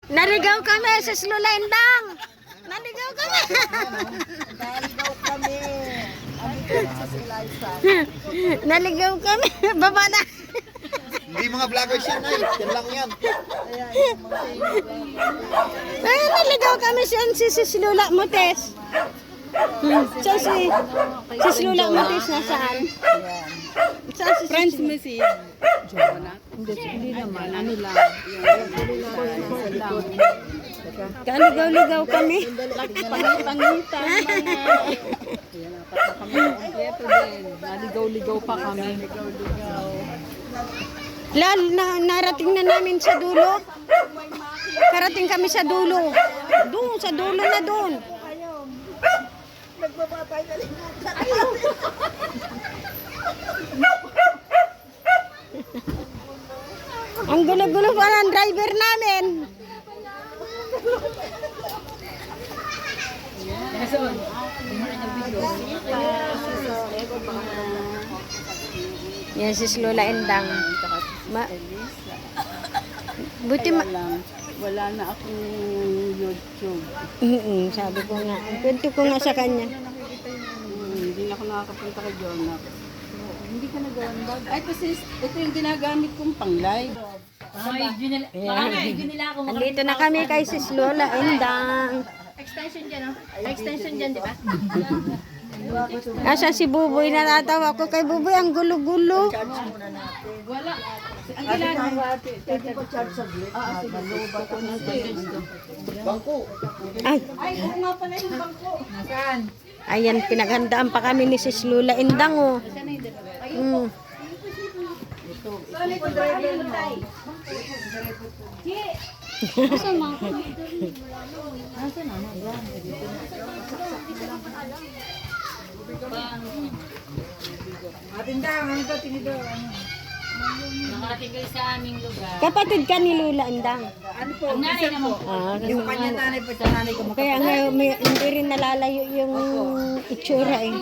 Naligaw kami sa Lola Indang. Naligaw kami. Naligaw kami. Ano ko si Eliza? Naligaw kami. Baba na. Hindi mga vloggers yan ay. Yan lang yan. Ay, naligaw kami si Lola Mutes. Saan si Lola Mutes nasaan? Saan si Friends mo si Joanna? Hindi naman. Ano lang. Kaligaw-ligaw kami. Pangitan mga. Kami kompleto din. Naligaw-ligaw pa kami. Lal, narating na namin sa dulo. Karating kami sa dulo. Doon, sa dulo na doon. Nagbababay na limutan. Ang gulo-gulo pa ng driver namin. Yan si Lola Endang. Buti Wala na akong YouTube. sabi ko nga. Kwento ko nga sa kanya. Hindi na ako nakakapunta kay Joanna. Hindi ka nagawa ng bag. Ay, kasi ito yung ginagamit kong pang-live. Andito na kami kay sis Lola Endang. Extension dyan, no? Extension dyan, di ba? Asa si Buboy, natatawa ko kay Buboy, ang gulo-gulo. Wala. Ang ginagawa. Pwede ko charge sa glit. Bangko. Ay, Ay, oo nga pala yung bangko. Saan? ayan, pinaghandaan pa kami ni sis Lola Endang, oh. Saan ito driver mo? Nakarating kayo sa aming lugar. Kapatid ka ni Lola Endang. Ano po? Ang nanay naman po. Yung kanya nanay pa sa nanay ko. Kaya nga, hindi rin nalalayo yung itsura eh.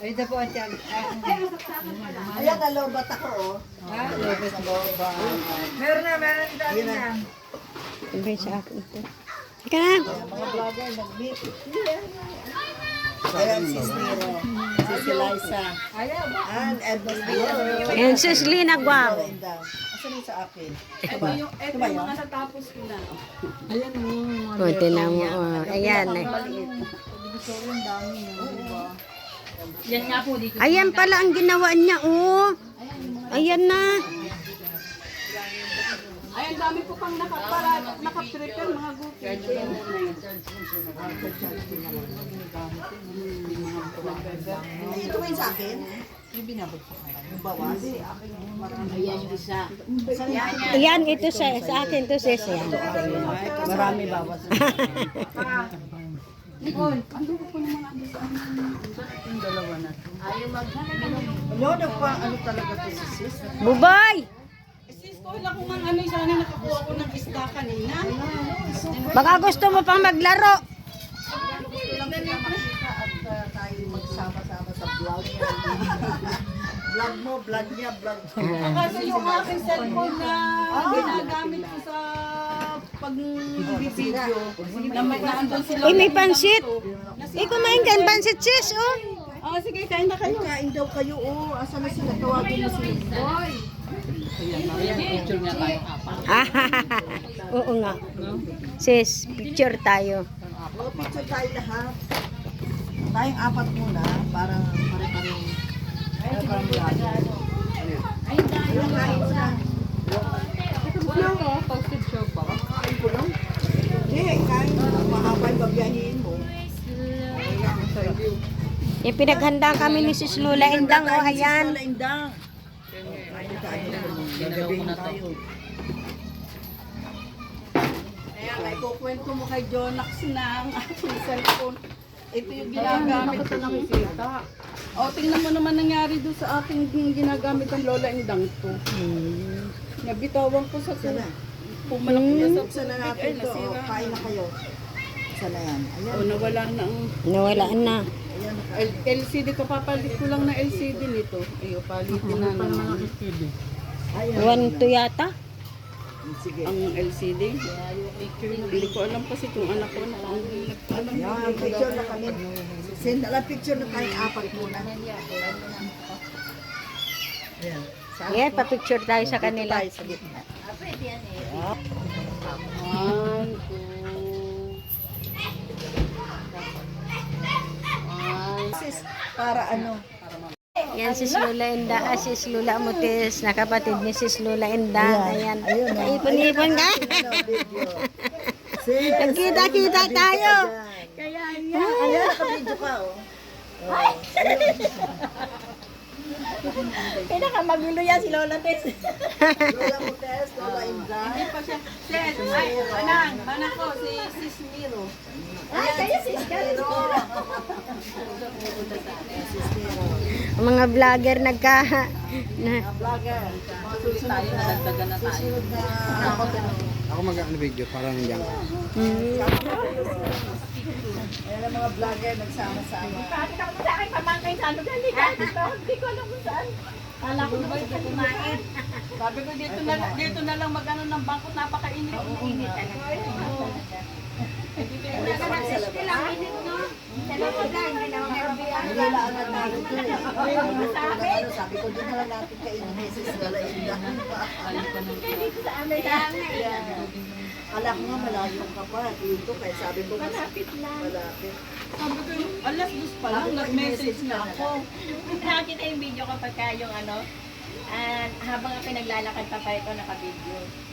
Ito po ang tiyan. Ayan, nalobat ako, oh. Meron na. Iba sa akin ito. Ika na. Mga vlogger, nag-meet. Ayan, sis Nero. Sis Eliza. And Edmund Nero. Ayan, sis Lina Guam. Asan yung sa akin? Ito yung mga natapos ko na. Ayan mo. Kunti na mo. Oh. Ayan eh. Yan nga po dito. Ayan pala ang ginawa niya. Oh. Ayan na. Ay, ang dami ko pang nakaprepare mga gupi. Ito ba yung sa akin? Yung binabag ko. Yung bawas? Ayan yung isa. Ayan, ito sa akin to sis. Ayan. Marami bawas. Ayaw mag... Ano, ano talaga to si sis? Bubay! Sis ko, wala ko nga ano, sana nakakuha ko ng isda kanina. Baka gusto mo pang maglaro. Lang kita makita at tayo magsama-sama sa vlog. Vlog mo, vlog niya, vlog ko. Kasi yung aking cellphone na ginagamit ko sa pag-video, na andun sila. Uy, may pansit. Kumain ka ng pansit sis, oh. Oh, sige, kain na kayo. Kain daw kayo, oh. Asa na sila? Tawagin mo sila. Boy! Picture nga tayo. Oo nga. Sis, picture tayo. Oh, picture tayo lahat. Tayong apat muna, para pare-pareho. Ayun, kain mo na. Posted show pa. Hindi, kain mo. Mahaba yung babiyahin mo. Yung pinaghanda kami ni sis Lola Endang, oh. Ayan. Lola Indang. Gagabihin tayo. Kaya nga, ikukwento mo kay Jonax ng aking cellphone. Ito yung ginagamit ko ng isita. O, tingnan mo naman nangyari doon sa aking ginagamit ng Lola Indang to. Nabitawan ko sa pumalak niya sa Buksan na natin to. Oh, kain na kayo. Buksan na yan. Ayan. O, nawala na ang Nawalaan na. LCD ko. Papalit ko lang na LCD nito. Ayo, palitin na naman. One to yata. Sige. ang LCD. Hindi ko alam kasi kung anak ko na ang alam. Yan, picture na kami. Send na lang picture na tayo apat muna. Ayan. Yan, pa-picture tayo sa kanila. Tayo sa gitna. One, two. Sis, para ano? Yan si Lula Inda, sis Lula Mutis, na kapatid ni sis Lula Inda. Ayan. Ayun, oh. Kaipon-ipon ka. Ano, video. Sis, Nagkita-kita tayo. Kaya niya. Ayun, naka-video ka, oh. Oh. Pinakamagulo yan si Lola Tess. Lola Motes, Lola Inda. Hindi pa siya. Sis, ay, manang ko, si Sis Miro. Ah, kayo sis Pero, Ang mga vlogger nagka... Na, vlogger. Susunod tayo, nadagdagan na tayo. Susunod na Ako mag-ano video para nandiyan. Ayan ang mga vlogger nagsama-sama. Kala ko ba ito kumain? Sabi ko dito na lang mag-ano ng bangkot, napakainit. Init talaga. Nilaangan natin ito eh. Sabi ko, din na lang natin kainin. Sis, Lola Inda. Kala ko nga malayo ka pa. Dito, kaya sabi ko, malapit lang. Malapit. Sabi ko, alas 2 pa lang, nag-message na ako. Nakakita yung video kapag ka yung ano, habang ako naglalakad pa ito naka-video.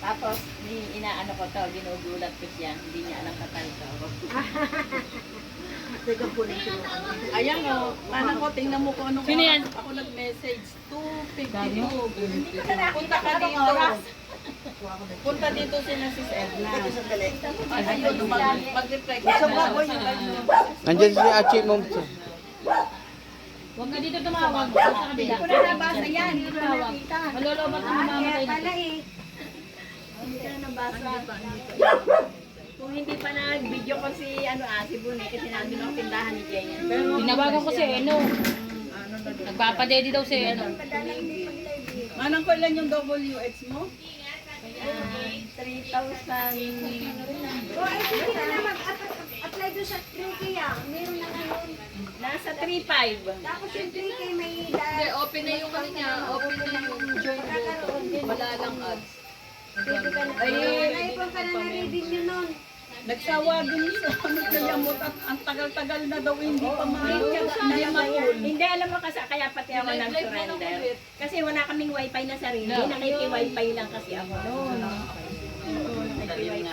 Tapos, inaano ko to, ginugulat ko siya, hindi niya alam katal ko. Teka po nito. Ayan o, manang ko, tingnan mo kung anong Sino yan? Ako nag-message, 2:52. Punta ka dito. Punta dito si na Sis Edna. Teka, sandali. Ayun, mag-reply ko. Sa mga boy, yung Nandiyan si Achi Mom. Huwag ka dito tumawag, sa kabila. Hindi ko na nabasa yan, hindi ko na nakita. Malolobat ang mamamatay nito. Hindi ko na nabasa. Kung hindi pa nag-video ko si si Buni, kasi nandun ang tindahan ni Jenny. Tinawagan ko si Eno. Nagpapadedi daw si Eno. Manang ko ilan yung WX mo? 3,000. apply doon sa 3K ah. Meron na ngayon. Nasa 3,500. Tapos yung 3K may Hindi, open na yung ano niya, open na yung join dito. Wala lang ads. Naipon ka na na revenue nun. Nagsawa din sa kaya mo ang tagal-tagal na daw hindi pa ma-full. Hindi, alam mo kasi kaya pati ako nag-surrender. Kasi wala kaming wifi na sarili. Nakiki-wifi lang kasi ako noon.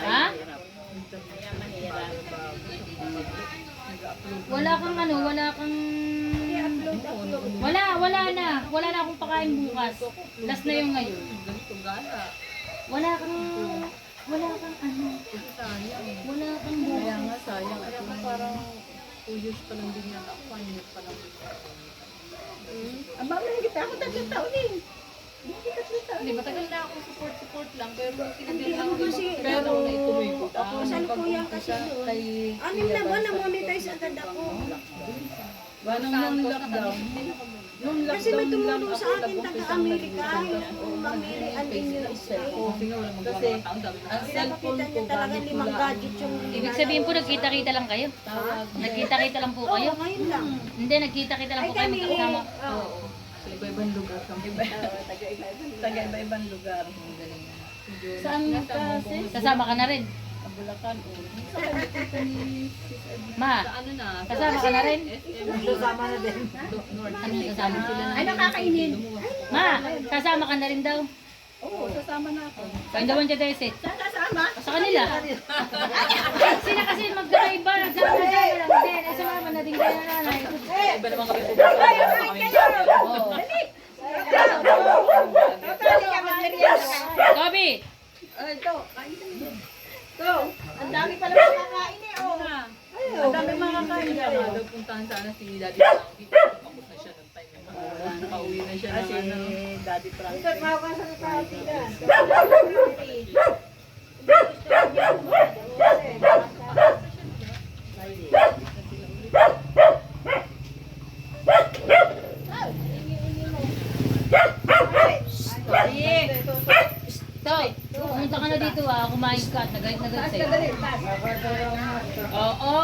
Ha? Kaya mahirap. Wala kang ano, wala kang... Wala na akong pakain bukas. Last na yung ngayon. Wala kang ano. Wala kang bukas. Kaya nga sayang. Kaya nga parang 2 years pa lang din yan ako. 1 year pa lang. Aba, may kita ako 3 taon eh. Hindi, matagal na akong support lang. Pero Hindi ako kasi, Pero naituloy ko. ako sa kuya kasi doon. Anim na buwan na-monetize agad ako. Nung lockdown. Nung Kasi may lockdown lang tumulong ako sa akin taga-Amerika. Yung family and USA. Kasi ang cellphone Kita ko niyo talaga gamit ko 5 lang. gadget yung... ibig sabihin po, nagkita-kita lang kayo? Nagkita-kita lang po kayo? Oo, ngayon lang. Hindi, nagkita-kita lang po kayo magkakasama. Oo. Sa iba-ibang lugar kami. Taga-iba-ibang lugar. Saan ka, sis? Kasama ka na rin? Bulacan. Ma, kasama ka na rin? Susama na din. Ano kasama sila na? Ay, nakakainin. Ma, kasama ka na rin daw? Oo, sasama na ako. Kain daw ang Desit. Saan kasama? Sa kanila. Sila kasi magkakaiba. Nagsama lang. Hindi, nasama na din kaya nanay. Iba naman kami pupunta. Oo. Gabi! Ito, kain ka na. So, ang dami pala makakain eh. Oh. Ang dami mga kain ka nga. Daw puntahan sana si Daddy Frankie. Tapos na siya ng time. Pauwi na siya ng ano. Daddy Frankie. Pumunta ka na dito kumain ka at nagalit na galit sa'yo. Oo.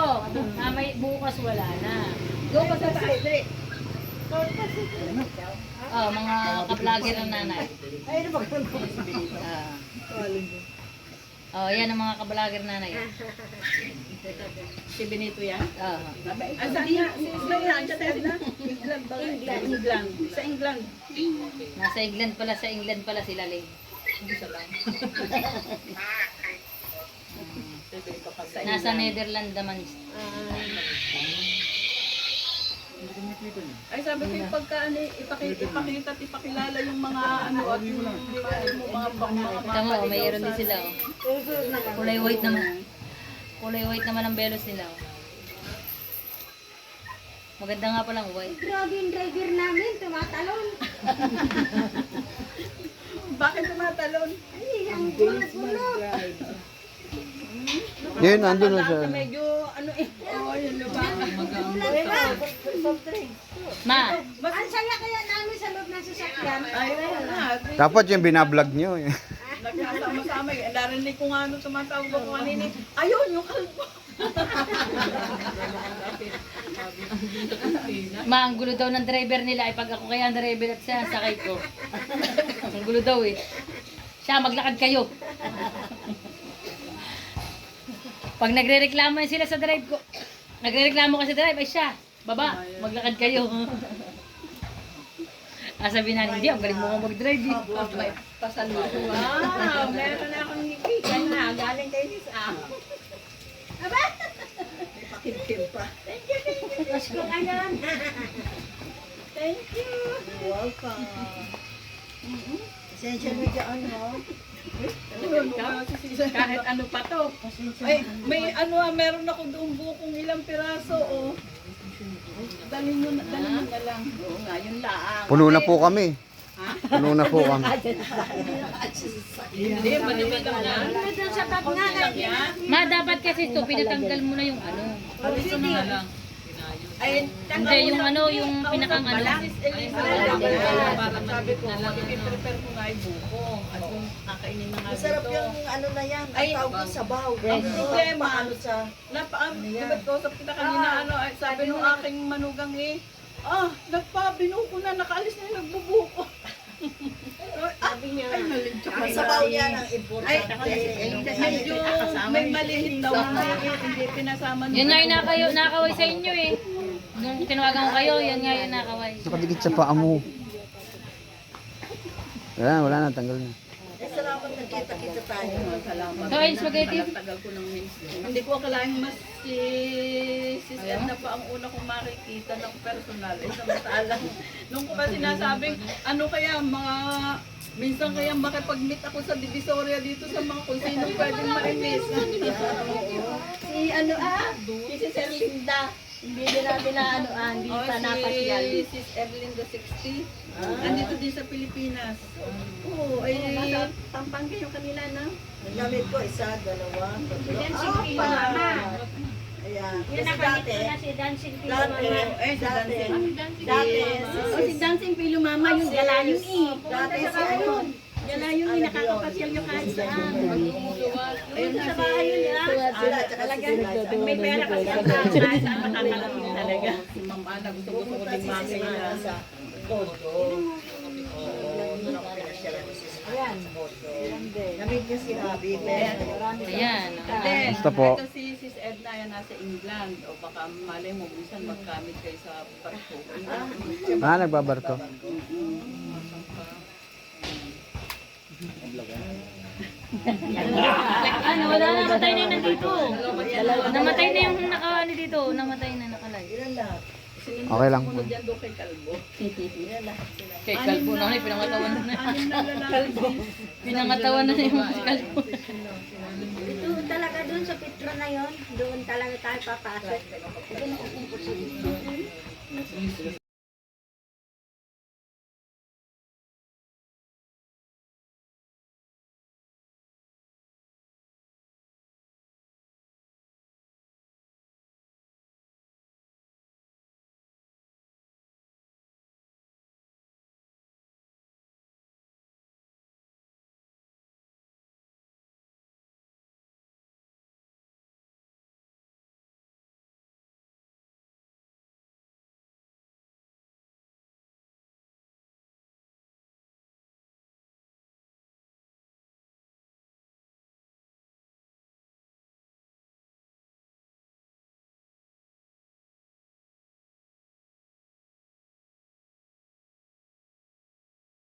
May bukas wala na. Go pa sa tayo, dali. Mga ka-vlogger ng nanay. Yan ang mga ka-vlogger nanay. Si Benito yan. Oo. Saan niya? England. Sa England. Nasa England pala sila Ling. Nasa Netherlands naman. Ay sabi ko yung pagka ipakita at ipakilala yung mga ano at yung mga Tama, mayroon din sila. Kulay white naman. Kulay white naman ang belos nila. Maganda nga palang white. Grabe yung driver namin, tumatalon. Bakit tumatalon? Ay, ang gulo-gulo. Yun, nandun na siya. Medyo ano yun ba? Ma, Ang saya kaya namin sa loob ng sasakyan. Ay, na. Dapat yung binablog nyo. Nagsasama-sama. Narinig ko nga ano tumatawag ako kanina. Ayun, yung kalbo. ang gulo daw ng driver nila ay pag ako kaya ang driver at siya, sakay ko. Ang gulo daw eh. Siya, maglakad kayo. Pag nagre-reklamo sila sa drive ko, nagre-reklamo ka sa drive, ay siya, baba, maglakad kayo. Sabi na, hindi, ang galing mo nga mag-drive eh. May pasaluto. Wow, meron na akong nikikan na. Galing kay Miss A. Aba? Pakit-kit pa. Tapos kung ano, Thank you. Welcome. Pasensya na dyan, no? Kahit ano pa to. Ay, may ano meron ako doon bukong ilang piraso, oh. Dalhin mo na lang. Oo nga, yun lang. Puno na po kami. Puno na po kami. Hindi, manipid lang yan. doon sa bag nga, Ma, dapat kasi ito, pinatanggal mo na yung ano. Ay, Hindi, yung ano, yung pinakang ano. Sabi ko, mag-prepare ko nga yung buko. At yung kakainin na nga Masarap dito. yung ano na yan. Ay, Ang tawag ko sabaw. Ang problema, Paano sa... diba't ko sa kita kanina, sabi nung aking manugang nagpabinuko na, nakaalis na yung nagbubuko. Ang sabaw niya ng importante. Medyo may malihit daw na hindi pinasama nung Yun nga yung nakaway sa inyo eh. Nung tinawagan ko kayo, yan nga yung nakaway. Nakadikit sa paa mo. Wala na, tanggal na. Salamat nagkita-kita tayo. Salamat. So, ayun, spaghetti. Tagal ko ng hindi ko akalain mas si Edna pa ang una kong makikita ng personal. Samantalang nung ko pa sinasabing, ano kaya mga minsan kaya makipag-meet ako sa Divisoria dito sa mga kung sino pwedeng ma-miss. Si Sir Linda. Hindi din natin na hindi pa napasyal. Si Sis Evelyn the 60. Andito din sa Pilipinas. Oo, ay Pampanga yung kanila, no? Ang gamit ko, isa, dalawa, tatlo. Dancing Pino Mama. Ayan. Yun Kasi nakamit dati, ko na si Dancing Pino dati, Mama. dati, Si Dancing Pino Mama, yung galayon eh. dati si ano, Galayon eh, nakakapasyal yung kahit saan. Ayun sa bahay yun sila, tsaka si Talagang sila. may pera kasi ang tao, kahit saan makakalamin talaga. si Ma'am Ana, gusto ko din Kasi makita. sila sa Kodo. Ayan. Namit niya si Habi. Ayan. Basta po. Ito si Sis Edna yan nasa England. O baka malay mo, minsan magkamit kayo sa barko. Nagbabarko. Wala na, namatay na yung nandito. Namatay na yung dito. Namatay na nakalay. Ilan lahat? Okay lang po. Sunod yan doon kay Kalbo. Kay Kalbo na, pinangatawan na. Anim na lalaki. Pinangatawan na yung si Kalbo. Doon talaga doon sa Petro na yon, doon talaga tayo papasok. Ito na kung